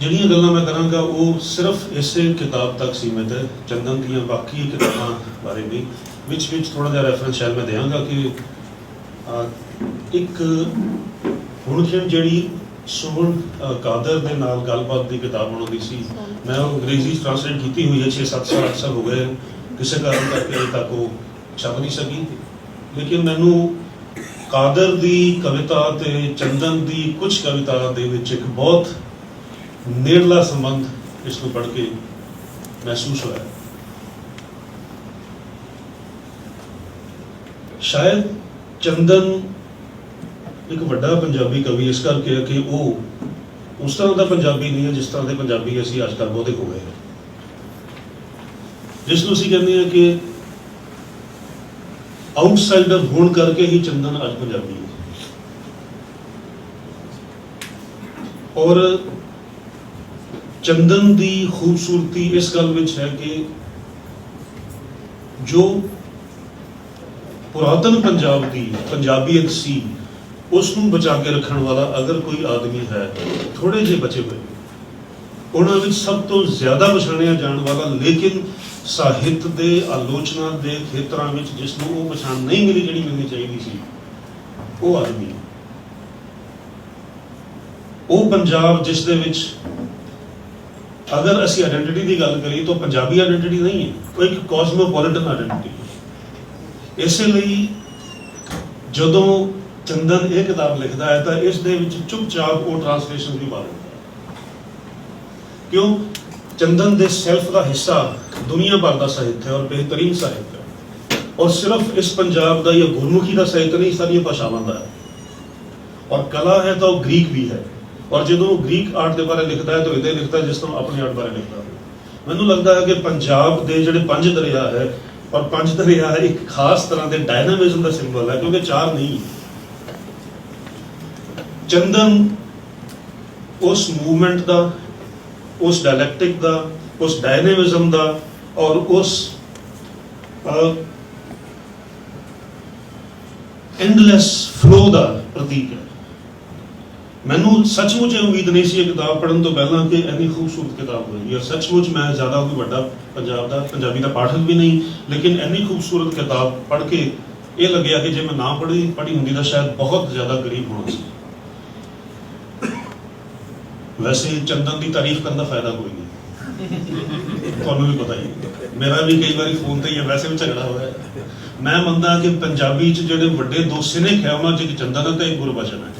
ਜਿਹੜੀਆਂ ਗੱਲਾਂ ਮੈਂ ਕਰਾਂਗਾ ਉਹ ਸਿਰਫ ਇਸੇ ਕਿਤਾਬ ਤੱਕ ਸੀਮਿਤ ਹੈ। ਚੰਦਨ ਦੀਆਂ ਬਾਕੀ ਕਿਤਾਬਾਂ ਬਾਰੇ ਵੀ ਵਿੱਚ ਥੋੜ੍ਹਾ ਜਿਹਾ ਰੈਫਰੈਂਸ ਸ਼ਾਇਦ ਮੈਂ ਦਿਆਂਗਾ ਕਿ ਇੱਕ ਹੁਣ ਜਿਹੜੀ ਸੁਮਨ ਕਾਦਰ ਦੇ ਨਾਲ ਗੱਲਬਾਤ ਦੀ ਕਿਤਾਬ ਬਣਾਉਂਦੀ ਸੀ, ਮੈਂ ਉਹ ਅੰਗਰੇਜ਼ੀ ਟ੍ਰਾਂਸਲੇਟ ਕੀਤੀ ਹੋਈ ਹੈ, 6-7 ਸਾਲ 8 ਸਾਲ ਹੋ ਗਏ, ਕਿਸੇ ਕਾਰਨ ਕਰਕੇ ਅਜੇ ਤੱਕ ਉਹ ਛਪ ਨਹੀਂ ਸਕੀ। ਲੇਕਿਨ ਮੈਨੂੰ ਕਾਦਰ ਦੀ ਕਵਿਤਾ ਤੇ ਚੰਦਨ ਦੀ ਕੁਝ ਕਵਿਤਾ ਦੇ ਵਿੱਚ ਇੱਕ ਬਹੁਤ ਨੇੜਲਾ ਸੰਬੰਧ ਇਸ ਨੂੰ ਪੜ੍ਹ ਕੇ ਮਹਿਸੂਸ ਹੋਇਆ। ਸ਼ਾਇਦ ਚੰਦਨ ਇੱਕ ਵੱਡਾ ਪੰਜਾਬੀ ਕਵੀ ਇਸ ਕਰਕੇ ਹੈ ਕਿ ਉਹ ਉਸ ਤਰ੍ਹਾਂ ਦਾ ਪੰਜਾਬੀ ਨਹੀਂ ਹੈ ਜਿਸ ਤਰ੍ਹਾਂ ਦੇ ਪੰਜਾਬੀ ਅਸੀਂ ਅੱਜ ਕੱਲ੍ਹ ਬਹੁਤੇ ਹੋ ਗਏ ਹਾਂ, ਜਿਸ ਨੂੰ ਅਸੀਂ ਕਹਿੰਦੇ ਹਾਂ ਕਿ ਆਊਟਸਾਈਡਰ ਹੋਣ ਕਰਕੇ ਹੀ ਚੰਦਨ ਅੱਜ ਪੰਜਾਬੀ ਹੈ। ਔਰ ਚੰਦਨ ਦੀ ਖੂਬਸੂਰਤੀ ਇਸ ਗੱਲ ਵਿੱਚ ਹੈ ਕਿ ਜੋ ਪੁਰਾਤਨ ਪੰਜਾਬ ਦੀ ਪੰਜਾਬੀਅਤ ਸੀ ਉਸ ਨੂੰ ਬਚਾ ਕੇ ਰੱਖਣ ਵਾਲਾ ਅਗਰ ਕੋਈ ਆਦਮੀ ਹੈ, ਥੋੜੇ ਜਿਹੇ ਬਚੇ ਹੋਏ ਉਹਨਾਂ ਵਿੱਚ ਸਭ ਤੋਂ ਜ਼ਿਆਦਾ ਪਛਾਣਿਆ ਜਾਣ ਵਾਲਾ ਲੇਕਿਨ ਸਾਹਿਤ ਦੇ ਆਲੋਚਨਾ ਦੇ ਖੇਤਰਾਂ ਵਿੱਚ ਜਿਸ ਨੂੰ ਉਹ ਪਛਾਣ ਨਹੀਂ ਮਿਲੀ ਜਿਹੜੀ ਮਿਲਣੀ ਚਾਹੀਦੀ ਸੀ, ਉਹ ਆਦਮੀ, ਉਹ ਪੰਜਾਬ ਜਿਸ ਦੇ ਵਿੱਚ ਅਗਰ ਅਸੀਂ ਆਇਡੈਂਟੀਟੀ ਦੀ ਗੱਲ ਕਰੀਏ ਤਾਂ ਪੰਜਾਬੀ ਆਇਡੈਂਟੀਟੀ ਨਹੀਂ ਹੈ, ਉਹ ਇੱਕ ਕਾਸਮੋਪੋਲਿਟਨ ਆਇਡੈਂਟੀਟੀ ਹੈ। ਇਸੇ ਲਈ ਜਦੋਂ ਚੰਦਨ ਇਹ ਕਿਤਾਬ ਲਿਖਦਾ ਹੈ ਤਾਂ ਇਸ ਦੇ ਵਿੱਚ ਚੁੱਪਚਾਪ ਉਹ ਟ੍ਰਾਂਸਲੇਸ਼ਨ ਵੀ ਪਾ ਦਿੰਦਾ ਹੈ। ਕਿਉਂ? ਚੰਦਨ ਦੇ ਸੈਲਫ ਦਾ ਹਿੱਸਾ ਦੁਨੀਆ ਭਰ ਦਾ ਸਾਹਿਤ ਹੈ ਔਰ ਬਿਹਤਰੀਨ ਸਾਹਿਤ ਹੈ, ਔਰ ਸਿਰਫ ਇਸ ਪੰਜਾਬ ਦਾ ਜਾਂ ਗੁਰਮੁਖੀ ਦਾ ਸਾਹਿਤ ਨਹੀਂ, ਸਾਰੀਆਂ ਭਾਸ਼ਾਵਾਂ ਦਾ ਹੈ। ਔਰ ਕਲਾ ਹੈ ਤਾਂ ਉਹ ਗ੍ਰੀਕ ਵੀ ਹੈ, ਔਰ ਜਦੋਂ ਉਹ ਗ੍ਰੀਕ ਆਰਟ ਦੇ ਬਾਰੇ ਲਿਖਦਾ ਹੈ ਤਾਂ ਇਹਦੇ ਲਿਖਦਾ ਜਿਸ ਤਰ੍ਹਾਂ ਆਪਣੇ ਆਰਟ ਬਾਰੇ ਲਿਖਦਾ ਹੈ। ਮੈਨੂੰ ਲੱਗਦਾ ਹੈ ਕਿ ਪੰਜਾਬ ਦੇ ਜਿਹੜੇ 5 ਦਰਿਆ ਹੈ, ਔਰ 5 ਦਰਿਆ ਇੱਕ ਖਾਸ ਤਰ੍ਹਾਂ ਦੇ ਡਾਇਨਾਮਿਜ਼ਮ ਦਾ ਸਿੰਬਲ ਹੈ, ਕਿਉਂਕਿ 4 ਨਹੀਂ। ਚੰਦਨ ਉਸ ਮੂਵਮੈਂਟ ਦਾ, ਉਸ ਡਾਇਲੈਕਟਿਕ ਦਾ, ਉਸ ਡਾਇਨਾਮਿਜ਼ਮ ਦਾ ਔਰ ਉਸ ਐਂਡਲੈਸ ਫਲੋ ਦਾ ਪ੍ਰਤੀਕ ਹੈ। ਮੈਨੂੰ ਸੱਚਮੁੱਚ ਇਹ ਉਮੀਦ ਨਹੀਂ ਸੀ ਇਹ ਕਿਤਾਬ ਪੜ੍ਹਨ ਤੋਂ ਪਹਿਲਾਂ ਕਿ ਇੰਨੀ ਖੂਬਸੂਰਤ ਕਿਤਾਬ ਹੋਏਗੀ, ਔਰ ਸੱਚਮੁੱਚ ਮੈਂ ਜ਼ਿਆਦਾ ਕੋਈ ਵੱਡਾ ਪੰਜਾਬੀ ਦਾ ਪਾਠਕ ਵੀ ਨਹੀਂ, ਲੇਕਿਨ ਇੰਨੀ ਖੂਬਸੂਰਤ ਕਿਤਾਬ ਪੜ੍ਹ ਕੇ ਇਹ ਲੱਗਿਆ ਕਿ ਜੇ ਮੈਂ ਨਾ ਪੜ੍ਹੀ ਹੁੰਦੀ ਤਾਂ ਸ਼ਾਇਦ ਬਹੁਤ ਜ਼ਿਆਦਾ ਗਰੀਬ ਹੋਣਾ ਸੀ। ਵੈਸੇ ਚੰਦਨ ਦੀ ਤਾਰੀਫ ਕਰਨ ਦਾ ਫਾਇਦਾ ਕੋਈ ਨਹੀਂ, ਤੁਹਾਨੂੰ ਵੀ ਪਤਾ ਹੀ, ਮੇਰਾ ਵੀ ਕਈ ਵਾਰੀ ਫੋਨ ਤੇ ਹੀ ਵੈਸੇ ਵੀ ਝਗੜਾ ਹੋਇਆ। ਮੈਂ ਮੰਨਦਾ ਕਿ ਪੰਜਾਬੀ 'ਚ ਜਿਹੜੇ ਵੱਡੇ ਦੋ ਸਿਨੇਖ ਹੈ ਉਹਨਾਂ 'ਚ ਇੱਕ ਚੰਦਨ ਹੈ ਤੇ ਇੱਕ ਗੁਰਬਚਨ ਹੈ।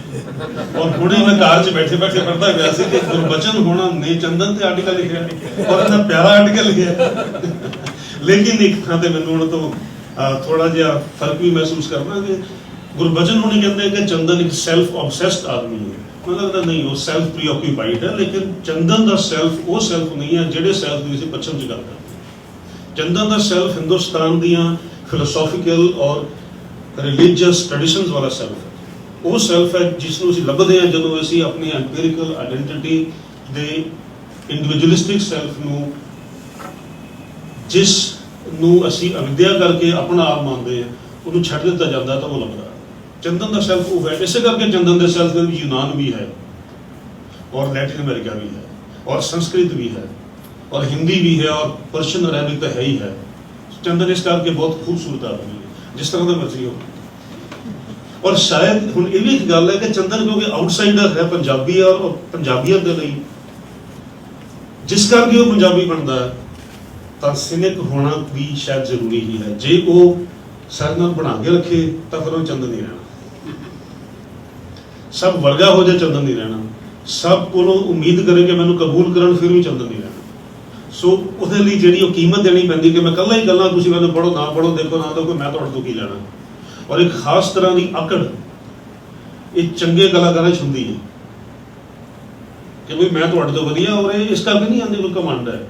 ਔਰ ਹੁਣੇ ਮੈਂ ਕਾਰ 'ਚ ਬੈਠੇ ਪੜ੍ਹਦਾ ਪਿਆ ਸੀ ਕਿ ਗੁਰਬਚਨ ਹੋਣਾ ਨੇ ਚੰਦਨ ਤੇ ਆਰਟੀਕਲ ਲਿਖਿਆ ਔਰ ਇਹਨਾਂ ਪਿਆਰਾ ਆਰਟੀਕਲ ਲਿਖਿਆ। ਲੇਕਿਨ ਇੱਕ ਥਾਂ ਤੇ ਮੈਨੂੰ ਉਹਨਾਂ ਤੋਂ ਥੋੜਾ ਜਿਹਾ ਫਰਕ ਵੀ ਮਹਿਸੂਸ ਕਰਨਾ ਕਿ ਗੁਰਬਚਨ ਹੋਣੀ ਕਹਿੰਦੇ ਕਿ ਚੰਦਨ ਇੱਕ ਸੈਲਫ ਆਬਸੈਸਡ ਆਦਮੀ ਹੈ। ਮੈਨੂੰ ਲੱਗਦਾ ਨਹੀਂ, ਉਹ ਸੈਲਫ ਪ੍ਰੀਓਕੂਪਾਈਡ ਹੈ, ਲੇਕਿਨ ਚੰਦਨ ਦਾ ਸੈਲਫ ਉਹ ਸੈਲਫ ਨਹੀਂ ਹੈ ਜਿਹੜੇ ਸੈਲਫ ਦੀ ਅਸੀਂ ਪੱਛਮ 'ਚ ਗੱਲ ਕਰਦੇ। ਚੰਦਨ ਦਾ ਸੈਲਫ ਹਿੰਦੁਸਤਾਨ ਦੀਆਂ ਫਿਲੋਸੋਫੀਕਲ ਔਰ ਰਿਲੀਜੀਅਸ ਟ੍ਰੈਡੀਸ਼ਨਸ ਵਾਲਾ ਸੈਲਫ ਹੈ। ਉਹ ਸੈਲਫ ਹੈ ਜਿਸ ਨੂੰ ਅਸੀਂ ਲੱਭਦੇ ਹਾਂ ਜਦੋਂ ਅਸੀਂ ਆਪਣੀ ਐਮਪੀਰੀਕਲ ਆਇਡੈਂਟੀਟੀ ਦੇ ਇੰਡੀਵਿਜੂਅਲਿਸਟਿਕ ਸੈਲਫ ਨੂੰ, ਜਿਸ ਨੂੰ ਅਸੀਂ ਅਵਿਦਿਆ ਕਰਕੇ ਆਪਣਾ ਆਪ ਮੰਨਦੇ ਹਾਂ, ਉਹਨੂੰ ਛੱਡ ਦਿੱਤਾ ਜਾਂਦਾ ਤਾਂ ਉਹ ਲੱਭਦਾ। ਚੰਦਨ ਦਾ ਸੈਲਫ ਉਹ ਹੈ। ਇਸੇ ਕਰਕੇ ਚੰਦਨ ਦੇ ਸੈਲਫ ਦੇ ਵਿੱਚ ਯੂਨਾਨ ਵੀ ਹੈ, ਔਰ ਲੈਟਿਨ ਅਮਰੀਕਾ ਵੀ ਹੈ, ਔਰ ਸੰਸਕ੍ਰਿਤ ਵੀ ਹੈ, ਔਰ ਹਿੰਦੀ ਵੀ ਹੈ, ਔਰ ਪਰਸ਼ੀਅਨ ਅਰੈਬਿਕ ਤਾਂ ਹੈ ਹੀ ਹੈ। ਚੰਦਨ ਇਸ ਕਰਕੇ ਬਹੁਤ ਖੂਬਸੂਰਤ ਆਦਮੀ ਹੈ, ਜਿਸ ਤਰ੍ਹਾਂ ਦਾ ਮਰਜ਼ੀ ਹੋ। ਔਰ ਸ਼ਾਇਦ ਹੁਣ ਇਹ ਵੀ ਇੱਕ ਗੱਲ ਹੈ ਕਿ ਚੰਦਨ ਕਿਉਂਕਿ ਆਊਟਸਾਈਡਰ ਹੈ ਪੰਜਾਬੀ ਔਰ ਪੰਜਾਬੀਅਤ ਦੇ ਲਈ, ਜਿਸ ਕਰਕੇ ਉਹ ਪੰਜਾਬੀ ਬਣਦਾ ਹੈ, ਤਾਂ ਸਿਨਿਕ ਹੋਣਾ ਵੀ ਸ਼ਾਇਦ ਜ਼ਰੂਰੀ ਹੀ ਹੈ। ਜੇ ਉਹ ਸਰ ਨਾਲ ਬਣਾ ਕੇ ਰੱਖੇ ਤਾਂ ਫਿਰ ਉਹ ਚੰਦਨ ਨਹੀਂ ਰਹਿਣਾ। ਸਭ ਵਰਗਾ ਹੋ ਜਾਏ ਚੰਦਨ ਨਹੀਂ ਰਹਿਣਾ, ਸਭ ਕੋਲੋਂ ਉਮੀਦ ਕਰੇ ਕਿ ਮੈਨੂੰ ਕਬੂਲ ਕਰਨ ਫਿਰ ਵੀ ਚੰਦਨ ਨਹੀਂ ਰਹਿਣਾ। ਸੋ ਉਹਦੇ ਲਈ ਜਿਹੜੀ ਉਹ ਕੀਮਤ ਦੇਣੀ ਪੈਂਦੀ ਕਿ ਮੈਂ ਇਕੱਲਾ ਹੀ ਗੱਲਾਂ, ਤੁਸੀਂ ਮੈਨੂੰ ਪੜ੍ਹੋ ਨਾ ਪੜ੍ਹੋ, ਦੇਖੋ ਨਾ ਦੇਖੋ, ਮੈਂ ਤੁਹਾਡੇ ਤੋਂ ਕੀ ਲੈਣਾ। ਔਰ ਇੱਕ ਖਾਸ ਤਰ੍ਹਾਂ ਦੀ ਅਕੜ ਇਹ ਚੰਗੇ ਕਲਾਕਾਰਾਂ 'ਚ ਹੁੰਦੀ ਹੈ ਕਿ ਵੀ ਮੈਂ ਤੁਹਾਡੇ ਤੋਂ ਵਧੀਆ, ਔਰ ਇਹ ਇਸ ਕਰਕੇ ਨਹੀਂ ਆਉਂਦੀ ਕੋਈ ਘਮੰਡ ਹੈ।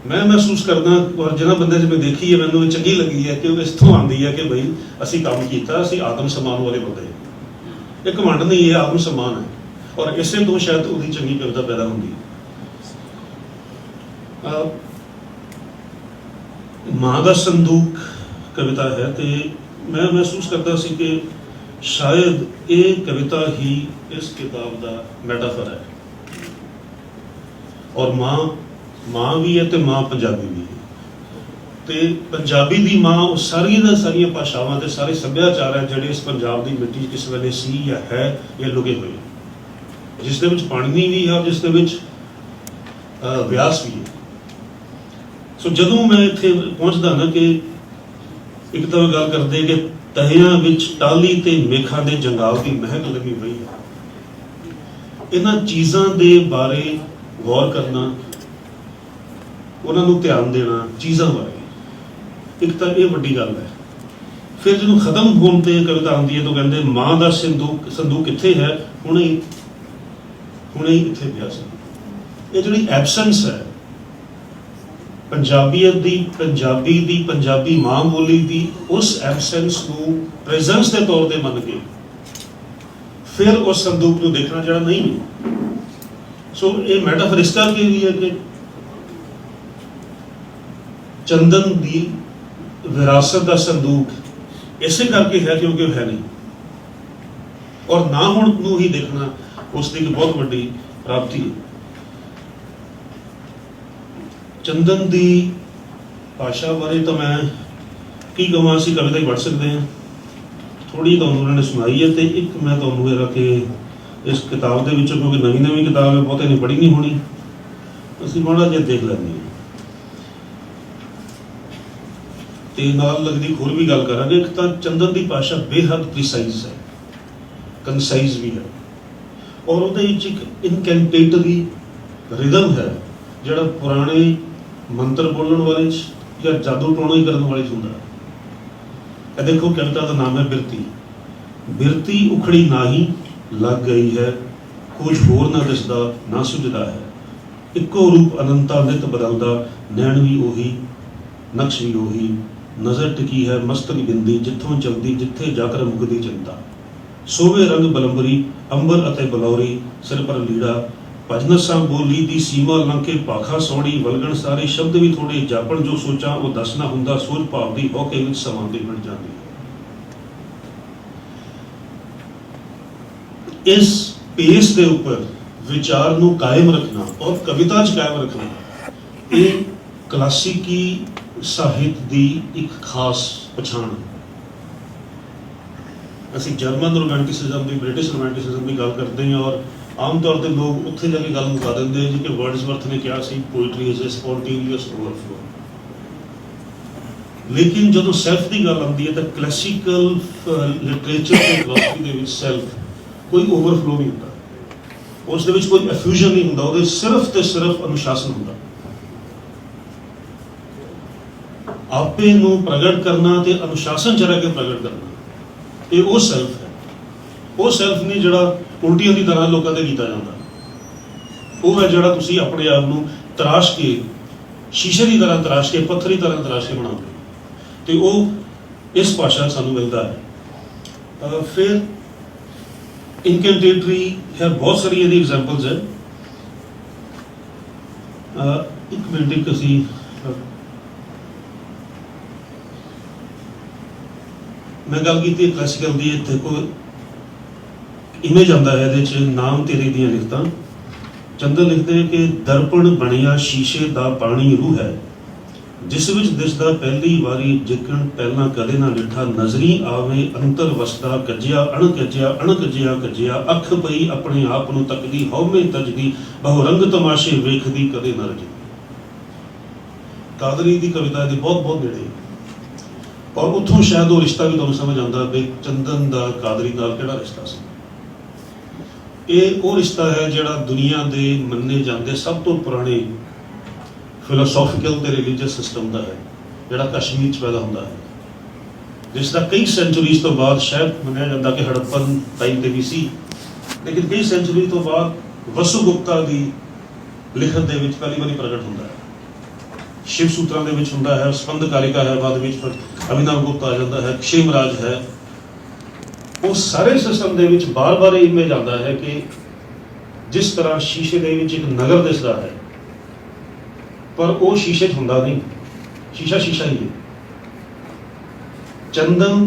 ਮੈਂ ਮਹਿਸੂਸ ਕਰਦਾ, ਔਰ ਜਿਹਨਾਂ ਬੰਦੇ 'ਚ ਮੈਂ ਦੇਖੀ ਹੈ ਮੈਨੂੰ ਇਹ ਚੰਗੀ ਲੱਗੀ ਹੈ ਕਿ ਉਹ ਇਸ ਤੋਂ ਆਉਂਦੀ ਹੈ ਕਿ ਬਈ ਅਸੀਂ ਕੰਮ ਕੀਤਾ, ਅਸੀਂ ਆਤਮ ਸਨਮਾਨ ਵਾਲੇ ਬੰਦੇ। ਇਹ ਘਮੰਡ ਨਹੀਂ, ਇਹ ਆਤਮ ਸਨਮਾਨ ਹੈ, ਔਰ ਇਸੇ ਤੋਂ ਸ਼ਾਇਦ ਉਹਦੀ ਚੰਗੀ ਕਵਿਤਾ ਪੈਦਾ ਹੁੰਦੀ ਹੈ। ਮਾਂ ਦਾ ਸੰਦੂਕ ਕਵਿਤਾ ਹੈ ਤੇ ਮੈਂ ਮਹਿਸੂਸ ਕਰਦਾ ਸੀ ਕਿ ਸ਼ਾਇਦ ਇਹ ਕਵਿਤਾ ਹੀ ਇਸ ਕਿਤਾਬ ਦਾ ਮੈਟਾਫਰ ਹੈ। ਔਰ ਮਾਂ ਵੀ ਹੈ ਤੇ ਮਾਂ ਪੰਜਾਬੀ ਵੀ ਹੈ। ਤੇ ਪੰਜਾਬੀ ਦੀ ਮਾਂ ਉਹ ਸਾਰੀਆਂ ਭਾਸ਼ਾਵਾਂ ਤੇ ਸਾਰੇ ਸੱਭਿਆਚਾਰ ਹੈ ਜਿਹੜੇ ਇਸ ਪੰਜਾਬ ਦੀ ਮਿੱਟੀ ਕਿਸ ਵੇਲੇ ਸੀ ਜਾਂ ਹੈ ਇਹ ਲੁਕੇ ਹੋਏ, ਜਿਸ ਦੇ ਵਿੱਚ ਪਾਣੀਨੀ ਵੀ ਹੈ ਔਰ ਜਿਸ ਦੇ ਵਿੱਚ ਵਿਆਸ ਵੀ ਹੈ। ਸੋ ਜਦੋਂ ਮੈਂ ਇੱਥੇ ਪਹੁੰਚਦਾ ਨਾ ਕਿ ਇੱਕ ਤਾਂ ਗੱਲ ਕਰਦੇ ਕਿ ਤਹਿਆਂ ਵਿੱਚ ਟਾਹਲੀ ਤੇ ਮੇਖਾਂ ਦੇ ਜੰਗਾਲ ਦੀ ਮਹਿਕ ਲੱਗੀ ਪਈ ਹੈ। ਇਹਨਾਂ ਚੀਜ਼ਾਂ ਦੇ ਬਾਰੇ ਗੌਰ ਕਰਨਾ, ਉਹਨਾਂ ਨੂੰ ਧਿਆਨ ਦੇਣਾ, ਚੀਜ਼ਾਂ ਬਾਰੇ, ਇੱਕ ਤਾਂ ਇਹ ਵੱਡੀ ਗੱਲ ਹੈ। ਫਿਰ ਜਦੋਂ ਖਤਮ ਹੋਣ ਤੇ ਕਵਿਤਾ ਆਉਂਦੀ ਹੈ ਤਾਂ ਕਹਿੰਦੇ ਮਾਂ ਦਾ ਸੰਦੂਕ ਕਿੱਥੇ ਹੈ, ਹੁਣੇ ਹੀ ਇੱਥੇ ਪਿਆ ਸੀ। ਇਹ ਜਿਹੜੀ ਐਬਸੈਂਸ ਹੈ ਪੰਜਾਬੀਅਤ ਦੀ, ਪੰਜਾਬੀ ਮਾਂ ਬੋਲੀ ਦੀ, ਉਸ ਐਬਸੈਂਸ ਨੂੰ ਪ੍ਰੈਜ਼ੈਂਸ ਦੇ ਤੌਰ ਤੇ ਮੰਨ ਕੇ ਫਿਰ ਉਸ ਸੰਦੂਕ ਨੂੰ ਦੇਖਣਾ ਜਿਹੜਾ ਨਹੀਂ ਹੈ। ਸੋ ਇਹ ਮੈਟਾਫਰ ਇਸ ਕਰਕੇ ਵੀ ਹੈ ਕਿ ਚੰਦਨ ਦੀ ਵਿਰਾਸਤ ਦਾ ਸੰਦੂਕ ਇਸੇ ਕਰਕੇ ਹੈ ਕਿਉਂਕਿ ਉਹ ਹੈ ਨਹੀਂ, ਔਰ ਨਾ ਹੁਣ ਨੂੰ ਹੀ ਦੇਖਣਾ ਉਸ ਦੀ ਇੱਕ ਬਹੁਤ ਵੱਡੀ ਪ੍ਰਾਪਤੀ ਹੈ। ਚੰਦਨ ਦੀ ਭਾਸ਼ਾ ਬਾਰੇ ਤਾਂ ਮੈਂ ਕੀ ਕਹਾਂ, ਅਸੀਂ ਕਵਿਤਾ ਹੀ ਪੜ੍ਹ ਸਕਦੇ ਹਾਂ। ਥੋੜੀ ਤੁਹਾਨੂੰ ਉਹਨਾਂ ਨੇ ਸੁਣਾਈ ਹੈ ਤੇ ਇੱਕ ਮੈਂ ਤੁਹਾਨੂੰ ਇਹ ਕਿ ਇਸ ਕਿਤਾਬ ਦੇ ਵਿੱਚੋਂ, ਕਿਉਂਕਿ ਨਵੀਂ ਕਿਤਾਬ ਹੈ, ਬਹੁਤੇ ਨੇ ਪੜ੍ਹੀ ਨਹੀਂ ਹੋਣੀ, ਅਸੀਂ ਮਾੜਾ ਜਿਹਾ ਦੇਖ ਲੈਂਦੇ ਹਾਂ ਤੇ ਨਾਲ ਲੱਗਦੀ ਹੋਰ ਵੀ ਗੱਲ ਕਰਾਂਗੇ। ਇੱਕ ਤਾਂ ਚੰਦਨ ਦੀ ਭਾਸ਼ਾ ਬੇਹੱਦ ਪ੍ਰੀਸਾਈਜ਼ ਹੈ, ਕੰਸਾਈਜ਼ ਵੀ ਹੈ, ਔਰ ਉਹਦੇ ਵਿੱਚ ਇੱਕ ਇਨਕੈਂਟੇਟਰੀ ਰਿਦਮ ਹੈ ਜਿਹੜਾ ਪੁਰਾਣੇ ਮੰਤਰ ਬੋਲਣ ਵਾਲੇ 'ਚ ਜਾਂ ਜਾਦੂ ਟੋਣਾ ਕਰਨ ਵਾਲੇ 'ਚ ਹੁੰਦਾ। ਇਹ ਦੇਖੋ ਕਵਿਤਾ ਦਾ ਨਾਮ ਹੈ ਬਿਰਤੀ ਉਖੜੀ ਨਾਹੀ ਲੱਗ ਗਈ ਹੈ, ਕੁਝ ਹੋਰ ਨਾ ਦਿਸਦਾ ਨਾ ਸੁਝਦਾ ਹੈ, ਇੱਕੋ ਰੂਪ ਅਨੰਤਾ ਨਿਤ ਬਦਲਦਾ, ਨੈਣ ਵੀ ਉਹੀ ਨਕਸ਼ ਵੀ ਉਹੀ, ਨਜ਼ਰ ਟਿਕੀ ਹੈ ਮਸਤਕ ਬਿੰਦੀ, ਜਿੱਥੋਂ ਚਲਦੀ ਜਿੱਥੇ ਜਾ ਕਰ ਮੁਕਦੀ ਚਿੰਤਾ, ਸੋਵੇ ਰੰਗ ਬਲੰਬਰੀ ਅੰਬਰ ਅਤੇ ਬਲੌਰੀ, ਸਿਰ ਪਰ ਲੀੜਾ ਭਜਨਸਾਂ ਬੋਲੀ ਦੀ ਸੀਮਾ ਲੰਘ ਕੇ ਭਾਖਾ ਸੋਹਣੀ, ਵਲਗਣ ਸਾਰੇ ਸ਼ਬਦ ਵੀ ਥੋੜੇ, ਜਾਪਣ ਜੋ ਸੋਚਾਂ ਉਹ ਦੱਸਣਾ ਹੁੰਦਾ, ਸੋਚ ਭਾਵ ਦੀ ਹੋਕੇ ਵਿੱਚ ਸਮਾਂ ਦੀ ਮਿਲ ਜਾਂਦੀ। ਇਸ ਪੇਸ ਦੇ ਉੱਪਰ ਵਿਚਾਰ ਨੂੰ ਕਾਇਮ ਰੱਖਣਾ ਔਰ ਕਵਿਤਾ 'ਚ ਕਾਇਮ ਰੱਖਣਾ, ਇਹ ਕਲਾਸਿਕੀ ਸਾਹਿਤ ਦੀ ਇੱਕ ਖਾਸ ਪਛਾਣ ਹੈ। ਅਸੀਂ ਜਰਮਨ ਰੋਮਾਂਟਿਸਿਜ਼ਮ ਦੀ, ਬ੍ਰਿਟਿਸ਼ ਰੋਮਾਂਟਿਸਿਜ਼ਮ ਦੀ ਗੱਲ ਕਰਦੇ ਹਾਂ ਔਰ ਆਮ ਤੌਰ ਤੇ ਲੋਕ ਉੱਥੇ ਜਾ ਕੇ ਗੱਲ ਮੁਕਾ ਦਿੰਦੇ ਜੀ ਕਿ ਵਰਡਸਵਰਥ ਨੇ ਕਿਹਾ ਸੀ poetry is a spontaneous overflow. ਲੇਕਿਨ ਜਦੋਂ ਸੈਲਫ ਦੀ ਗੱਲ ਆਉਂਦੀ ਹੈ ਤਾਂ ਕਲਾਸੀਕਲ ਲਿਟਰੇਚਰ ਤੇ ਫਿਲਾਸਫੀ ਦੇ ਵਿੱਚ ਸੈਲਫ ਕੋਈ ਓਵਰਫਲੋ ਨਹੀਂ ਹੁੰਦਾ, ਉਸ ਦੇ ਵਿੱਚ ਕੋਈ ਐਫਿਊਜ਼ਨ ਨਹੀਂ ਹੁੰਦਾ, ਉਹਦੇ ਸਿਰਫ ਤੇ ਸਿਰਫ ਅਨੁਸ਼ਾਸਨ ਹੁੰਦਾ। ਆਪੇ ਨੂੰ ਪ੍ਰਗਟ ਕਰਨਾ ਤੇ ਅਨੁਸ਼ਾਸਨ 'ਚ ਰਹਿ ਕੇ ਪ੍ਰਗਟ ਕਰਨਾ, ਇਹ ਉਹ ਸੈਲਫ ਹੈ। ਉਹ ਸੈਲਫ ਨਹੀਂ ਜਿਹੜਾ ਉਲਟੀਆਂ ਦੀ ਤਰ੍ਹਾਂ ਲੋਕਾਂ ਤੇ ਕੀਤਾ ਜਾਂਦਾ, ਉਹ ਹੈ ਜਿਹੜਾ ਤੁਸੀਂ ਆਪਣੇ ਆਪ ਨੂੰ ਤਰਾਸ਼ ਕੇ, ਸ਼ੀਸ਼ੇ ਦੀ ਤਰ੍ਹਾਂ ਤਰਾਸ਼ ਕੇ, ਪੱਥਰ ਦੀ ਤਰ੍ਹਾਂ ਤਰਾਸ਼ ਕੇ ਬਣਾਉਂਦੇ, ਤੇ ਉਹ ਇਸ ਭਾਸ਼ਾ ਸਾਨੂੰ ਮਿਲਦਾ ਹੈ। ਫਿਰ ਇਨਕੈਂਟੇਟਰੀ ਹੈ, ਬਹੁਤ ਸਾਰੀ ਇਹਦੀ ਐਗਜ਼ਾਮਪਲਸ ਹੈ। ਇੱਕ ਮਿੰਟ, ਇੱਕ ਅਸੀਂ ਮੈਂ ਗੱਲ ਕੀਤੀ ਕਲਾਸੀਕਲ ਦੀ, ਇੱਥੇ ਕੋਈ ਇਮੇਜ ਆਉਂਦਾ ਹੈ ਇਹਦੇ 'ਚ, ਨਾਮ ਤੇਰੇ ਦੀਆਂ ਲਿਖਤਾਂ। ਚੰਦਨ ਲਿਖਦੇ ਕਿ ਦਰਪਣ ਬਣਿਆ ਸ਼ੀਸ਼ੇ ਦਾ ਪਾਣੀ ਰੂਹ ਹੈ, ਜਿਸ ਵਿੱਚ ਦਿਸਦਾ ਪਹਿਲੀ ਵਾਰੀ ਜਿੱਕਣ ਪਹਿਲਾਂ ਕਦੇ ਨਾ ਡਿਠਾ, ਨਜ਼ਰੀ ਆਵੇਂ ਅੰਤਰ ਵਸਦਾ ਕੱਜਿਆ ਅਣਕਜਿਆ, ਅੱਖ ਪਈ ਆਪਣੇ ਆਪ ਨੂੰ ਤੱਕਦੀ, ਹਉਮੈ ਤਜਦੀ, ਬਹੁਰੰਗ ਤਮਾਸ਼ੇ ਵੇਖਦੀ ਕਦੇ ਨਾ ਰਜੀ। ਕਾਦਰੀ ਦੀ ਕਵਿਤਾ ਦੇ ਬਹੁਤ ਨੇੜੇ, ਔਰ ਉੱਥੋਂ ਸ਼ਾਇਦ ਉਹ ਰਿਸ਼ਤਾ ਵੀ ਤੁਹਾਨੂੰ ਸਮਝ ਆਉਂਦਾ ਵੀ ਚੰਦਨ ਦਾ ਕਾਦਰੀ ਨਾਲ ਕਿਹੜਾ ਰਿਸ਼ਤਾ ਸੀ। ਇਹ ਉਹ ਰਿਸ਼ਤਾ ਹੈ ਜਿਹੜਾ ਦੁਨੀਆ ਦੇ ਮੰਨੇ ਜਾਂਦੇ ਸਭ ਤੋਂ ਪੁਰਾਣੇ ਫਿਲੋਸੋਫੀਕਲ ਤੇ ਰਿਲੀਜੀਅਸ ਸਿਸਟਮ ਦਾ ਹੈ, ਜਿਹੜਾ ਕਸ਼ਮੀਰ 'ਚ ਪੈਦਾ ਹੁੰਦਾ ਹੈ, ਜਿਸ ਦਾ ਕਈ ਸੈਂਚੁਰੀਜ਼ ਤੋਂ ਬਾਅਦ ਸ਼ਾਇਦ ਮੰਨਿਆ ਜਾਂਦਾ ਕਿ ਹੜੱਪਨ ਟਾਈਮ ਤੇ ਵੀ ਸੀ, ਲੇਕਿਨ ਕਈ ਸੈਂਚੁਰੀ ਤੋਂ ਬਾਅਦ ਵਸੂ ਗੁਪਤਾ ਦੀ ਲਿਖਤ ਦੇ ਵਿੱਚ ਪਹਿਲੀ ਵਾਰੀ ਪ੍ਰਗਟ ਹੁੰਦਾ ਹੈ। ਸ਼ਿਵ ਸੂਤਰਾਂ ਦੇ ਵਿੱਚ ਹੁੰਦਾ ਹੈ, ਸਪੰਦ ਕਾਰਿਕਾ ਹੈ, ਬਾਅਦ ਵਿੱਚ ਅਭਿਨਵ ਗੁਪਤ ਆ ਜਾਂਦਾ ਹੈ, ਖੇਮਰਾਜ ਹੈ। ਉਹ ਸਾਰੇ ਸਿਸਟਮ ਦੇ ਵਿੱਚ ਬਾਰ-ਬਾਰ ਇਹ ਇਮੇਜ ਆਉਂਦਾ ਹੈ ਕਿ ਜਿਸ ਤਰ੍ਹਾਂ ਸ਼ੀਸ਼ੇ ਦੇ ਵਿੱਚ ਇੱਕ ਨਗਰ ਦਿਸਦਾ ਹੈ, ਪਰ ਉਹ ਸ਼ੀਸ਼ੇ 'ਚ ਹੁੰਦਾ ਨਹੀਂ, ਸ਼ੀਸ਼ਾ ਹੀ ਹੈ। ਚੰਦਨ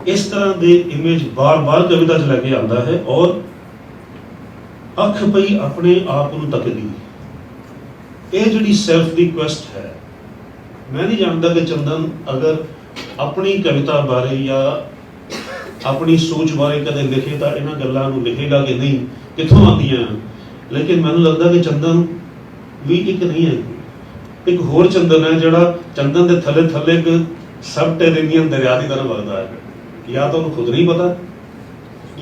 ਇਸ ਤਰ੍ਹਾਂ ਦੇ ਇਮੇਜ ਬਾਰ-ਬਾਰ ਕਵਿਤਾ 'ਚ ਲੈ ਕੇ ਆਉਂਦਾ ਹੈ, ਔਰ ਅੱਖ ਪਈ ਆਪਣੇ ਆਪ ਨੂੰ ਤੱਕਦੀ, ये जिहड़ी सैल्फ दी क्वेस्ट है, मैं नहीं जानता कि चंदन अगर अपनी कविता बारे या अपनी सोच बारे कदे लिखे तो इन्हां गल्लां नूं लिखेगा कि नहीं, कित्थों आंदियां, लेकिन मैनूं लगदा कि चंदन भी एक नहीं है, एक होर चंदन है जिहड़ा चंदन दे थल्ले थल्ले एक सबटेरेनियन दरिया की तरह लगता है, या तो उन्हें खुद नहीं पता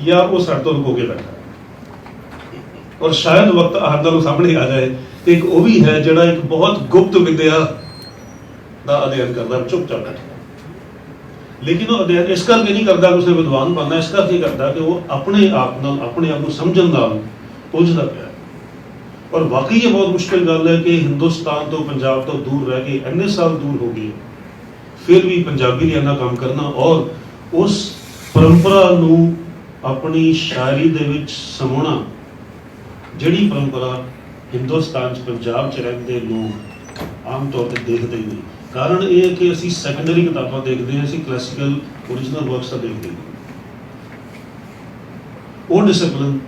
या वो साढ़े तो लुको के बैठा है। और शायद वक्त आंदा सामने आ जाए कि एक वो भी है जिहड़ा एक बहुत गुप्त विद्या का अध्ययन करता, चुपचाप बैठा, लेकिन वो अध्ययन इस करके नहीं करता कि उसने विद्वान बनना, इस करके करता कि वो अपने आप को समझण नाल उलझदा पिया। और वाकई ये बहुत मुश्किल गल है कि हिंदुस्तान तो पंजाब तो दूर रह के इन्ने साल दूर हो गए, फिर भी पंजाबी ने इन्ना काम करना और उस परंपरा नूं अपनी शायरी दे विच समाउणा, जिहड़ी परंपरा हिंदुस्तान पंजाब च रहिंदे लोग आम तौर पर देखते ही नहीं। कारण ये है कि असीं सैकेंडरी किताबां देखते हैं, असीं क्लासिकल ओरिजिनल वर्क्स देखते हैं। वो डिसिपलिन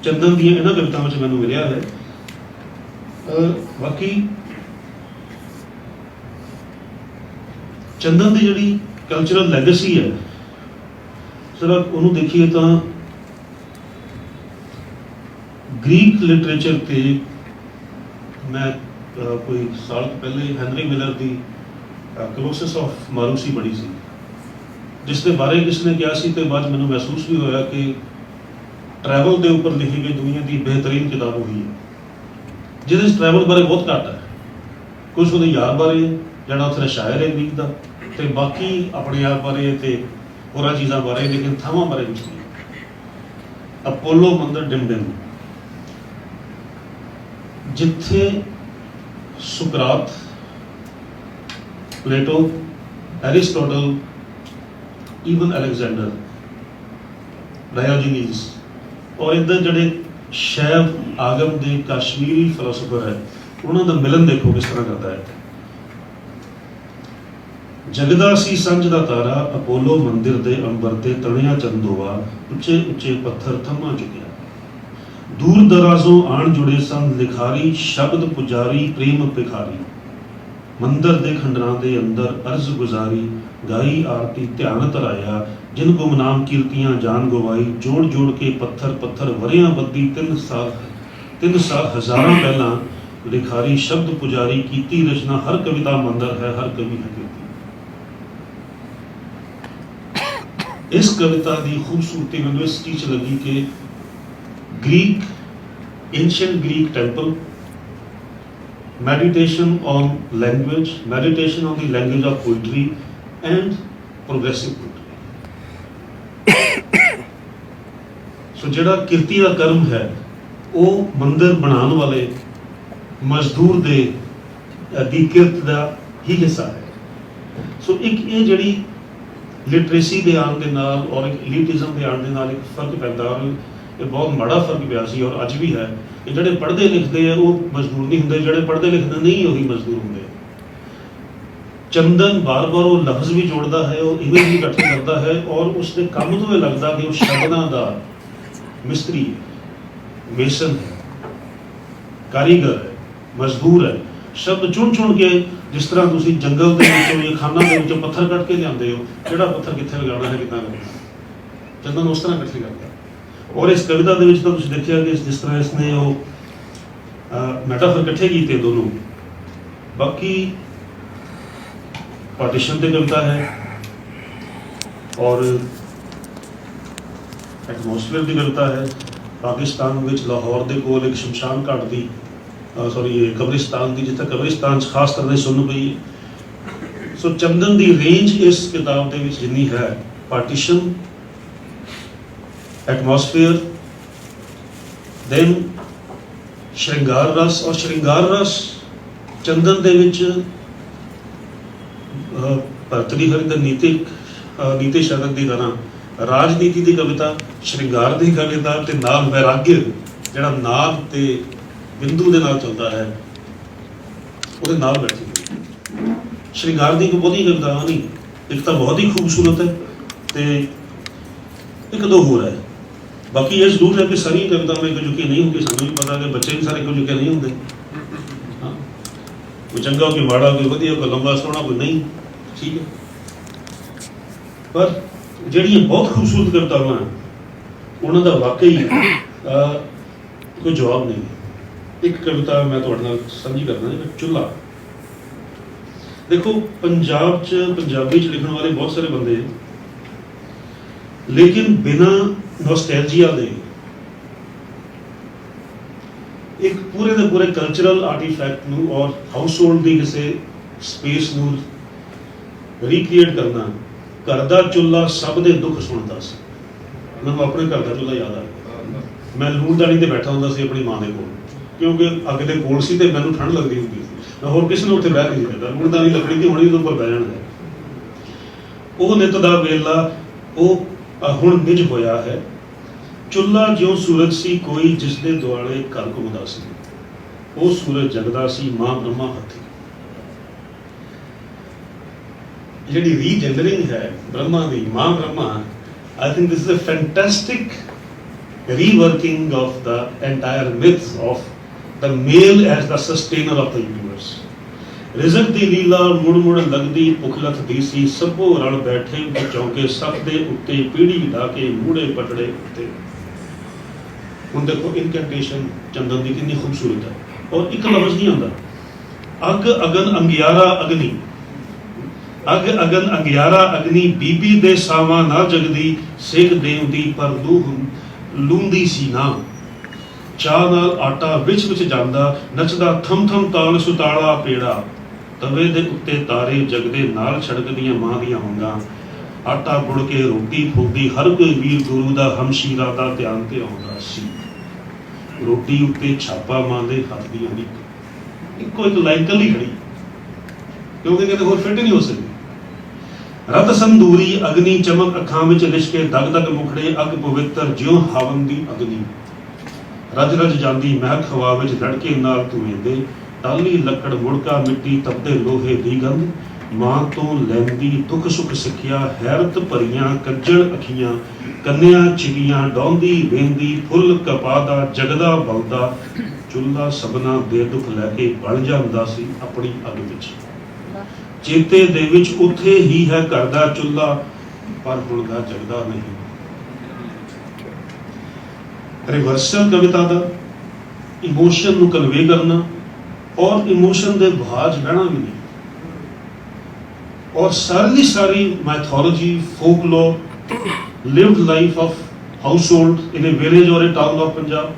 चंदन दी इन्हां कवितावां च मैनूं मिलिया है। बाकी चंदन की जिहड़ी कल्चरल लैगेसी है, जरा उन्होंने देखिए तो ग्रीक लिटरेचर के मैं कोई साल पहले हैनरी मिलर की कोलोसस ऑफ मारूसी पढ़ी सी, जिसके बारे किसने कहा सी ते बाद मैंने महसूस भी होया कि ट्रैवल के उपर लिखी गई दुनिया की बेहतरीन किताब हुई है, जिस ट्रैवल बारे बहुत घट है, कुछ वो यार बारे जड़ा उत्थे शायर है ग्रीक का, तो बाकी अपने आप बारे तो होर चीज़ों बारे, लेकिन थावां बारे कुछ नहीं। अपोलो मंदिर डिमडिम, जिथे सुकरात, प्लेटो, एरिस्टोटल, ईवन अलेक्जेंडर, डायोजनीज और इधर जड़े शैव आगम के कश्मीरी फिलोसोफर है, उन्होंने मिलन देखो किस तरह करता है। जगदा सी संज दा तारा, अपोलो मंदिर दे अंबर ते तणिया चंदोवा, उच्चे उच्चे पत्थर थमा चुकिया, दूर दराजों आण जुड़े सन लिखारी, शब्द पुजारी प्रेम भिखारी, मंदिर दे खंडरां दे अंदर अर्ज गुजारी, गाई आरती ध्यान तराया, जिन गुमनाम कीर्तियां जान गवाई, जोड़ जोड़ के पत्थर पत्थर वरियां बद्दी, तीन साल हजारां पहला लिखारी, शब्द पुजारी कीती रचना, हर कविता मंदिर है, हर कवि है कीर्ति। इस कविता की खूबसूरती मैंने इस चीज लगी कि Greek, ancient Greek temple, meditation on language, meditation on the language of poetry and progressive poetry. So जिहड़ा किरती का कर्म है वो मंदिर बनाने वाले मजदूर दे दी किरत का ही हिस्सा है। सो एक ये जिहड़ी लिटरेसी के आने के नाल और एक एलिटिज्म के आने के नाल एक फर्क पैदा, और ये बहुत माड़ा फर्क पिया सी और अज भी है। ये जिहड़े पढ़ते लिखते हैं वो मजदूर नहीं होंगे, जिहड़े पढ़ते लिखते नहीं वही मजदूर होंगे। चंदन बार बार वो लफ्ज भी जोड़ता है, वो इमेज भी इकट्ठी करता है, और उसके काम तो ये लगता कि वो शब्दां दा मिस्त्री है, मेसन है, कारीगर है, मजदूर है। शब्द चुन चुन के जिस तरह तुसी जंगल के विचों या खाना के विचों पत्थर कट के लियाते हो, किहड़ा पत्थर कित्थे लगाना है, कितना करना, चंदन उस तरह इकट्ठी करता है। और इस कविता के विच तो तुसीं देखिया कि जिस तरह इसने वो मैटाफर इकट्ठे किए दोनों। बाकी पार्टीशन पे कविता है और एटमोसफेयर की कविता है। पाकिस्तान विच लाहौर के कोल एक शमशान घाट की सॉरी कब्रिस्तान की, जिथे कब्रिस्तान खास तरह से सुन पई। सो चंदन की रेंज इस किताब के विच जिन्नी है, पार्टीशन, एटमोसफेयर, देन श्रृंगार रस। और श्रृंगार रस चंदन दे विच भरतृहरि नीति शतक की तरह राजनीति की कविता, श्रृंगार की कविता ते नाल वैराग्य जिहड़ा नाग ते बिंदु दे नाल चलता है उहदे नाल बैठी। श्रृंगार की बहुती कविता नहीं, एक तो बहुत ही खूबसूरत है ते एक दो होर है। बाकी ये जरूर है कि सारी कविताएं एक जुकी नहीं होंगी, सानू भी पता कि बच्चे भी सारे एक जुके नहीं होंगे। हाँ, कोई चंगा कोई माड़ा कोई वधिया कोई लंबा सोहना कोई नहीं, ठीक है। पर ਜਿਹੜੀਆਂ बहुत खूबसूरत कवितावां उन्हों का वाकई कोई जवाब नहीं। एक कविता मैं तुहाडे नाल साझी करना है, चुल्हा। देखो पंजाब च पंजाबी च लिखण वाले बहुत सारे बंदे, लेकिन बिना नॉस्टैल्जिया दे एक पूरे दे पूरे कल्चरल आर्टिफैक्ट नूं और हाउस होल्ड की किसी स्पेस नूं रीक्रिएट करना। घर दा चुल्हा सब दे दुख सुणदा सी। मैं अपने घर का चुल्हा याद आ गया। मैं लूणदानी ते बैठा हुंदा सी अपनी मां दे कोल, क्योंकि अग दे कोल सी ते मैनूं ठंड लगदी हुंदी सी। मैं होर किसी ने उत्थे बैठ नहीं सकदा, लूणदानी लकड़ी दी होणी उहदे उपर बह जाना है। ਉਹ ਨਿਤ ਦਾ ਵੇਲਾ ਉਹ ਹੁਣ ਨਿਜ ਹੋਇਆ ਹੈ। ਚੁੱਲ੍ਹਾ ਜਿਉਂ ਸੂਰਜ ਸੀ ਕੋਈ ਜਿਸ ਦੇ ਦੁਆਲੇ ਘਰ ਘੁੰਮਦਾ ਸੀ। ਉਹ ਸੂਰਜ ਜਗਦਾ ਸੀ ਮਾਂ ਬ੍ਰਹਮਾ ਹੱਥੀ। ਜਿਹੜੀ ਰੀਜਨਰਿੰਗ ਹੈ ਬ੍ਰਹਮਾ ਦੀ, ਮਾਂ Brahma, I think this is a fantastic reworking of the entire myth of the male as the sustainer of the universe. ਰਿਜ਼ਕ ਦੀ ਲੀਲਾ ਮੁੜ ਮੁੜ ਲੱਗਦੀ ਪੁਖਲਤ ਦੀ ਸੀ। ਸਭੋ ਰਲ ਬੈਠੇ ਚੌਂਕੇ ਸੱਪ ਦੇ ਉੱਤੇ ਪੀੜੀ ਢਾ ਕੇ ਮੂੜੇ ਪਟੜੇ ਉੱਤੇ। ਹੁਣ ਦੇਖੋ ਇਨਕੈਂਟੇਸ਼ਨ ਚੰਦਨ ਦੀ ਕਿੰਨੀ ਖੂਬਸੂਰਤ ਹੈ, ਔਰ ਇੱਕ ਲਫ਼ਜ਼ ਨਹੀਂ ਆਉਂਦਾ। ਅੱਗ ਅਗਨ ਅੰਗਿਆਰਾ ਅਗਨੀ, ਅੱਗ ਅਗਨ ਅੰਗਿਆਰਾ ਅਗਨੀ, ਬੀਬੀ ਦੇ ਸਾਵਾਂ ਨਾ ਜਗਦੀ, ਸੇਕ ਦੇਵਦੀ ਪਰ ਲੂੰਦੀ ਸੀ ਨਾ। ਚਾਹ ਨਾਲ ਆਟਾ ਵਿੱਚ ਵਿੱਚ ਜਾਂਦਾ, ਨੱਚਦਾ ਥਮ ਥਮ ਤਾਲ ਸੁਤਾਲਾ ਪੇੜਾ। ਤਵੇ ਦੇ ਉੱਤੇ ਤਾਰੇ ਜਗਦੇ ਨਾਲ ਛੜਕਦੀਆਂ ਮਾਂ ਦੀਆਂ ਵੰਗਾਂ। ਆਟਾ ਗੁੜ ਕੇ ਰੋਟੀ ਫੂਕਦੀ ਹਰ ਕੋਈ ਵੀਰ ਗੁਰੂ ਦਾ ਹਮਸ਼ੀਰਾ ਦਾ ਧਿਆਨ ਤੇ ਆਉਂਦਾ ਸੀ। ਰੋਟੀ ਉੱਤੇ ਛਾਪਾ ਮਾਂ ਦੇ ਹੱਥ ਦੀ ਆਉਂਦੀ, ਇੱਕੋ ਇੱਕ ਲਾਈਨ ਕੱਲੀ ਖੜੀ, ਕਿਉਂਕਿ ਕਹਿੰਦੇ ਹੋਰ ਫਿੱਟ ਨਹੀਂ ਹੋ ਸਕਦੀ। ਰਤ ਸੰਦੂਰੀ ਅਗਨੀ ਚਮਕ ਅੱਖਾਂ ਵਿੱਚ ਲਿਸ਼ਕੇ, ਦਗ ਦਗ ਮੁਖੜੇ ਅੱਗ ਪਵਿੱਤਰ ਜਿਉਂ ਹਵਨ ਦੀ ਅਗਨੀ। ਰਜ ਰਜ ਜਾਂਦੀ ਮਹਿਕ ਹਵਾ ਵਿੱਚ ਲੜਕੇ ਨਾਲ ਧੂਏ ਦੇ, ਟਾਲੀ ਲੱਕੜ ਮੁੜਕਾ ਮਿੱਟੀ ਤਪਦੇ ਲੋਹੇ ਦੀ ਗੰਧ। ਮਾਂ ਤੋਂ ਲੈਂਦੀ ਦੁੱਖ ਸੁੱਖ ਸਿੱਖਿਆ, ਹੈਰਤ ਭਰੀਆਂ ਕੱਜਣ ਅੱਖੀਆਂ, ਕੰਨਿਆਂ ਛਿਗੀਆਂ ਡਾਉਂਦੀ ਵੇਂਦੀ, ਫੁੱਲ ਕਪਾਹ ਦਾ ਜਗਦਾ ਬਲਦਾ। ਚੁੱਲ੍ਹਾ ਸਭਨਾ ਦੇ ਦੁੱਖ ਲੈ ਕੇ ਬਲ ਜਾਂਦਾ ਸੀ ਆਪਣੀ ਅੱਗ ਵਿੱਚ। ਚੇਤੇ ਦੇ ਵਿੱਚ ਉੱਥੇ ਹੀ ਹੈ ਘਰ ਦਾ ਚੁੱਲ੍ਹਾ, ਪਰ ਹੁਣ ਦਾ ਜਗਦਾ ਨਹੀਂ। ਰਿਵਰਸਲ ਕਵਿਤਾ ਦਾ ਇਮੋਸ਼ਨ ਨੂੰ ਕਨਵੇ ਕਰਨਾ, ਔਰ ਇਮੋਸ਼ਨ ਦੇ ਬਹਾਜ ਬਹਿਣਾ ਵੀ ਨਹੀਂ। ਔਰ ਸਾਰੀ mythology, folklore, lived life of household in a village or a town of Punjab,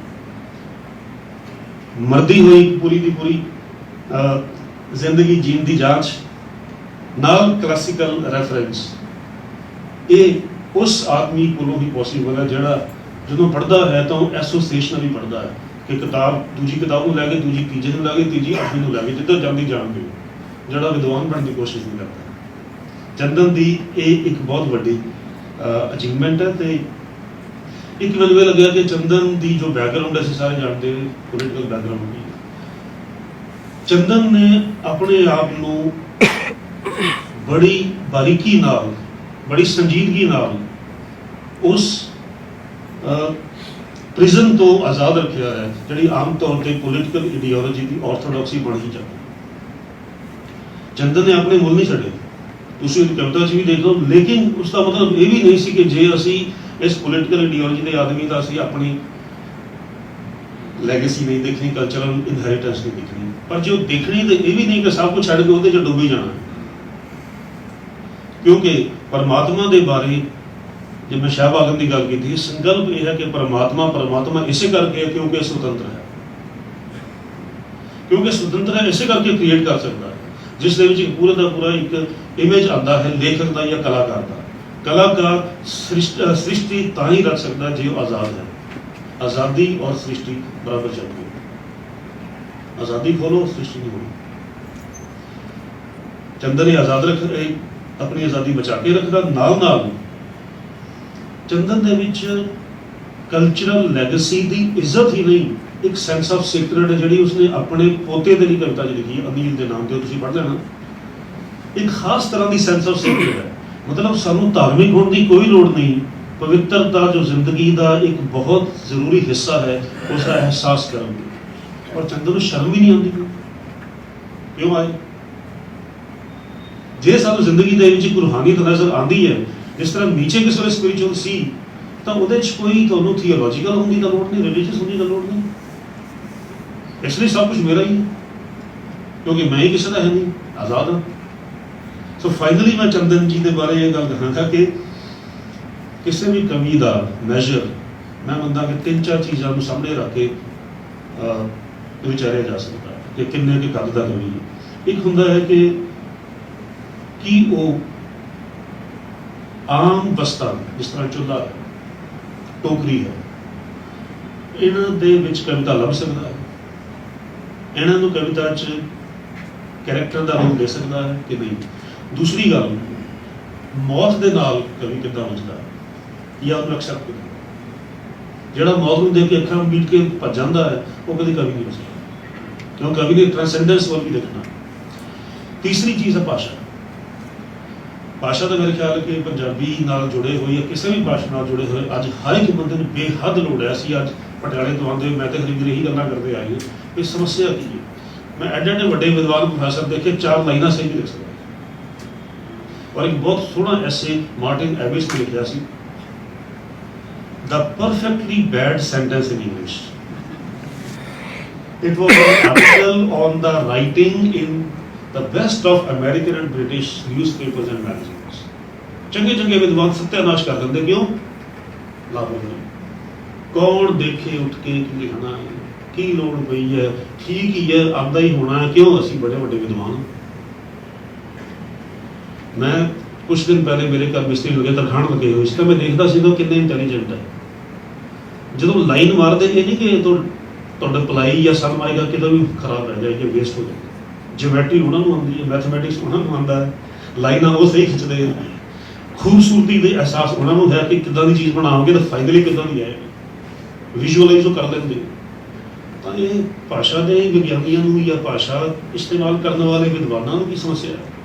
ਮਰਦੀ ਹੋਈ ਪੂਰੀ ਦੀ ਪੂਰੀ ਜ਼ਿੰਦਗੀ ਜੀਣ ਦੀ ਜਾਂਚ ਨਾਲ ਕਲਾਸੀਕਲ ਰੈਫਰੈਂਸ। ਇਹ ਉਸ ਆਦਮੀ ਕੋਲੋਂ ਹੀ ਪੋਸੀਬਲ ਹੈ ਜਿਹੜਾ ਜਦੋਂ ਪੜ੍ਹਦਾ ਹੈ ਤਾਂ ਉਹ ਐਸੋਸੀਏਸ਼ਨ ਵੀ ਪੜ੍ਹਦਾ ਹੈ ਕਿ ਕਿਤਾਬ ਦੂਜੀ ਕਿਤਾਬ ਨੂੰ ਲੈ ਕੇ, ਦੂਜੀ ਤੀਜੇ ਨੂੰ ਲੈ ਕੇ, ਤੀਜੀ ਅੱਠਵੀਂ ਨੂੰ ਲੈ ਕੇ, ਜਿੱਦਾਂ ਜਾਂਦੀ ਜਾਣਦੇ, ਜਿਹੜਾ ਵਿਦਵਾਨ ਬਣਨ ਦੀ ਕੋਸ਼ਿਸ਼ ਨਹੀਂ ਕਰਦਾ। ਚੰਦਨ ਦੀ ਇਹ ਇੱਕ ਬਹੁਤ ਵੱਡੀ ਅਚੀਵਮੈਂਟ ਹੈ। ਤੇ ਇੱਕ ਮੈਨੂੰ ਇਹ ਲੱਗਿਆ ਕਿ ਚੰਦਨ ਦੀ ਜੋ ਬੈਕਗਰਾਉਂਡ ਅਸੀਂ ਸਾਰੇ ਜਾਣਦੇ, ਪੋਲੀਟੀਕਲ ਬੈਕਗਰਾਉਂਡ ਵੀ, ਚੰਦਨ ਨੇ ਆਪਣੇ ਆਪ ਨੂੰ ਬੜੀ ਬਾਰੀਕੀ ਨਾਲ, ਬੜੀ ਸੰਜੀਦਗੀ ਨਾਲ ਉਸ ਪ੍ਰਿਜ਼ਨ ਤੋਂ ਆਜ਼ਾਦ ਰੱਖਿਆ ਹੈ ਜਿਹੜੀ ਆਮ ਤੌਰ ਤੇ ਪੋਲੀਟੀਕਲ ਆਈਡੀਓਲੋਜੀ ਦੀ ਆਰਥੋਡਾਕਸੀ ਬਣ ਹੀ ਜਾਂਦੀ। ਚੰਦਨ ਨੇ ਆਪਣੇ ਮੁੱਲ ਨਹੀਂ ਛੱਡੇ, ਤੁਸੀਂ ਕਵਿਤਾ 'ਚ ਵੀ ਦੇਖ ਲਓ। ਲੇਕਿਨ ਉਸ ਦਾ ਮਤਲਬ ਇਹ ਵੀ ਨਹੀਂ ਸੀ ਕਿ ਜੇ ਅਸੀਂ ਇਸ ਪੋਲੀਟੀਕਲ ਆਈਡੀਓਲੋਜੀ ਦੇ ਆਦਮੀ ਦਾ ਅਸੀਂ ਆਪਣੀ ਲੈਗੇਸੀ ਨਹੀਂ ਦੇਖਣੀ, ਕਲਚਰਲ ਇਨਹੈਰੀਟੈਂਸ ਨਹੀਂ ਦੇਖਣੀ, ਪਰ ਜੇ ਉਹ ਦੇਖਣੀ ਤਾਂ ਇਹ ਵੀ ਨਹੀਂ ਕਿ ਸਭ ਕੁਝ ਛੱਡ ਕੇ ਉਹਦੇ 'ਚ ਡੁੱਬੀ ਜਾਣਾ। ਕਿਉਂਕਿ ਪਰਮਾਤਮਾ ਦੇ ਬਾਰੇ ਜੇ ਮੈਂ ਸ਼ਾਹ ਆਲਮ ਦੀ ਗੱਲ ਕੀਤੀ, ਸੰਕਲਪ ਇਹ ਹੈ ਕਿ ਪਰਮਾਤਮਾ ਇਸੇ ਕਰਕੇ ਹੈ ਕਿਉਂਕਿ ਸੁਤੰਤਰ ਹੈ। ਕਿਉਂਕਿ ਸੁਤੰਤਰ ਹੈ ਇਸੇ ਕਰਕੇ ਕ੍ਰੀਏਟ ਕਰ ਸਕਦਾ ਹੈ, ਜਿਸ ਦੇ ਵਿੱਚ ਪੂਰਾ ਦਾ ਪੂਰਾ ਇੱਕ ਇਮੇਜ ਆਉਂਦਾ ਹੈ ਲੇਖਕ ਦਾ ਜਾਂ ਕਲਾਕਾਰ ਦਾ। ਕਲਾਕਾਰ ਸ੍ਰਿਸ਼ਟੀ ਤਾਂ ਹੀ ਰੱਖ ਸਕਦਾ ਜੇ ਉਹ ਆਜ਼ਾਦ ਹੈ। ਆਜ਼ਾਦੀ ਔਰ ਸ੍ਰਿਸ਼ਟੀ ਬਰਾਬਰ ਚੱਲਦੀ ਹੈ। ਆਜ਼ਾਦੀ ਖੋਲੋ, ਸ੍ਰਿਸ਼ਟੀ ਨਹੀਂ ਹੋਣੀ। ਚੰਦਨ ਨੇ ਆਜ਼ਾਦ ਆਪਣੀ ਆਜ਼ਾਦੀ ਬਚਾ ਕੇ ਰੱਖਦਾ। ਨਾਲ ਚੰਦਨ ਦੇ ਵਿੱਚ ਕਲਚਰਲ ਲੈਗੇਸੀ ਦੀ ਇੱਜ਼ਤ ਹੀ ਨਹੀਂ, ਇੱਕ ਸੈਂਸ ਆਫ ਸੀਕ੍ਰੇਟ ਜਿਹੜੀ ਉਸਨੇ ਆਪਣੇ ਪੋਤੇ ਦੇ ਲਈ ਕਵਿਤਾ ਜਿਹੜੀ ਲਿਖੀ, ਅਨੀਲ ਦੇ ਨਾਮ ਤੇ, ਤੁਸੀਂ ਪੜ੍ਹ ਲੈਣਾ। ਇੱਕ ਖਾਸ ਤਰ੍ਹਾਂ ਦੀ ਸੈਂਸ ਆਫ ਸੀਕ੍ਰੇਟ ਹੈ। ਮਤਲਬ ਸਾਨੂੰ ਧਾਰਮਿਕ ਹੋਣ ਦੀ ਕੋਈ ਲੋੜ ਨਹੀਂ, ਪਵਿੱਤਰਤਾ ਜੋ ਜ਼ਿੰਦਗੀ ਦਾ ਇੱਕ ਬਹੁਤ ਜ਼ਰੂਰੀ ਹਿੱਸਾ ਹੈ, ਉਸਦਾ ਅਹਿਸਾਸ ਕਰਨ ਦੀ। ਔਰ ਚੰਦਨ ਨੂੰ ਸ਼ਰਮ ਹੀ ਨਹੀਂ ਆਉਂਦੀ। क्यों आए? जे सानू जिंदगी दे विच कोई रूहानीयत नज़र आती है, जिस तरह नीचे किसी वे स्पिरिचुअल सी, तो उहदे च कोई तुहानू थियोलॉजिकल होने की लोड़ नहीं, रिलीजियस होने की लोड़ नहीं। इसलिए सब कुछ मेरा ही है, क्योंकि मैं ही किसी का है नहीं, आज़ाद हाँ। सो फाइनली मैं चंदन जी के बारे ये गल कहांगा कि किसी भी कवि का मैजर मैं मनदा कि 3-4 चीज़ों को सामने रख के विचारिया जा सकता है कि किन्ने के कद का कवि है। एक हुंदा है कि वो आम बस्ता जिस तरह चुल्हा है, टोकरी है, इन्हां दे विच कविता लभ सकता है, इन्हां नूं कविता च कैरेक्टर का रूप दे सकता है कि नहीं। दूसरी गल, मौत के नाल कवि किद्दां बचदा है या उन्हें एक्सैप्ट करदा, जिहड़ा मौत नूं देख के अखां मीट के भज जांदा है वो कभी कवि नहीं हो सकता, क्यों कवि ने ट्रांसेंडेंस वाल भी देखना। तीसरी चीज़ है भाषा। भाषा तो मेरे ख्याल कि पंजाबी नाल जुड़े हुए या किसी भी भाषा नाल जुड़े हुए अज हर एक बंदे नूं बेहद लोड़ है। असीं अज पटियाले तो आंदे मैं तो खरीद यही गल्लां करते आए हैं कि समस्या की है। मैं एडे एडे वड्डे विद्वान प्रोफैसर देखे 4 लाइनां सही नहीं लिख सकदा। और एक बहुत सोहना ऐसे मार्टिन एबिस ने लिखा सी, the perfectly bad sentence in English. It was an article on the writing in the best of American and British newspapers and magazines. चंगे चंगे विद्वान सत्यानाश कर देंगे, क्यों? लाभ नहीं। कौन देखे उठ के कि लिखना है, की लोड़ पई है, ठीक ही है, आंदा ही होना है, क्यों? असीं बड़े बड़े विद्वान। मैं कुछ दिन पहले मेरे घर मिस्त्री लगे तरखाण लगे हुए तो मैं देखता सी किन्ने इंटैलीजेंट है। जो लाइन मारते ये नहीं कि तो पलाई या सम आएगा कि भी खराब रह जाए, वेस्ट हो जाए। ज्योमैट्री उन्होंने आती है, मैथमैटिक्स उन्होंने आता है, लाइना वो सही खिंचते हैं, खूबसूरती का एहसास उन्होंने है कि किदां दी चीज़ बनाओगे तो फाइनली किदां दी आएगी, विजुअलाइज वो कर लेंगे। तो ये भाषा के विज्ञानियों या भाषा इस्तेमाल करने वाले विद्वानों की समस्या है।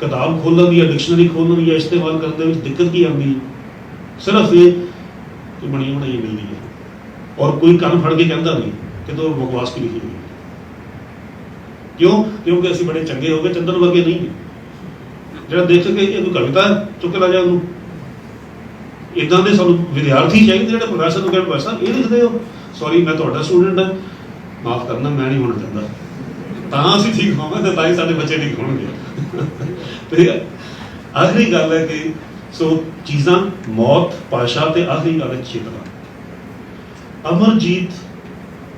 किताब खोलने या डिक्शनरी खोलने या इस्तेमाल करने में दिक्कत की आती है, सिर्फ ये कि बनी बनाई मिलती है और कोई कन फड़ के कहता नहीं कि तो बकवास की लिखी हुई। क्यों? क्योंकि असीं बड़े चंगे हो गए, चंदन वर्गे नहीं जो देख सके ये कविता चुक के ला जाए उन्होंने। इदां दे सानूं विद्यार्थी चाहिए जो प्रोफैसर को कहे प्रोफैसर ये लिखते हो, सॉरी मैं तुहाडा स्टूडेंट हाँ, माफ करना मैं नहीं होना चाहता, तां असीं ठीक होवांगे तां ही साडे बच्चे ठीक होणगे। तो आखिरी गल है कि सो चीज़ां मौत, भाषा ते आखिरी गल है चेतना। अमरजीत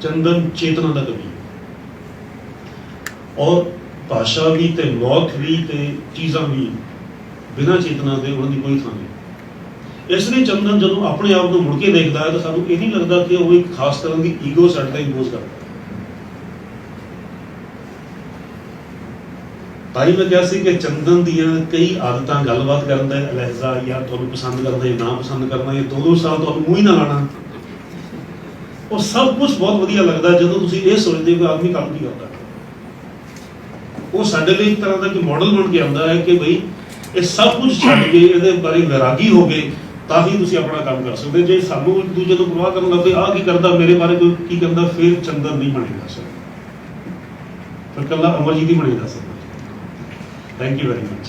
चंदन चेतना का कवि और भाषा भी ते मौत भी ते चीज़ां भी बिना चेतना के उन्होंने कोई थां नहीं। इसलिए चंदन जो अपने आप को मुड़ के देखता है तो सानू ये नहीं लगता कि वो एक खास तरह की ईगो साडे ते इंपोज करता है। ताई मैं कहा कि चंदन दियां कई आदत गलबात करन दा लहजा या तुहानू पसंद करना या ना पसंद करना या 2-2 साल तुहानू मूँह ही ना लाना, वो सब कुछ बहुत वधिया लगता है जो तुसीं ये सोचते हो कि आदमी काम की करता है। वो साडे लिए एक तरह का कि मॉडल बन के आता है कि भाई ये सब कुछ छड्ड के ये बारे वैरागी हो गए ताकि तुसीं अपना काम कर सकते। जे सानू एक दूजे को परवाह करन लग पे आ की करता मेरे बारे कोई की करता, फिर चंदन नहीं बने जा सकता, फिर कल्ला अमरजीत ही बने जा सकता। Thank you very much.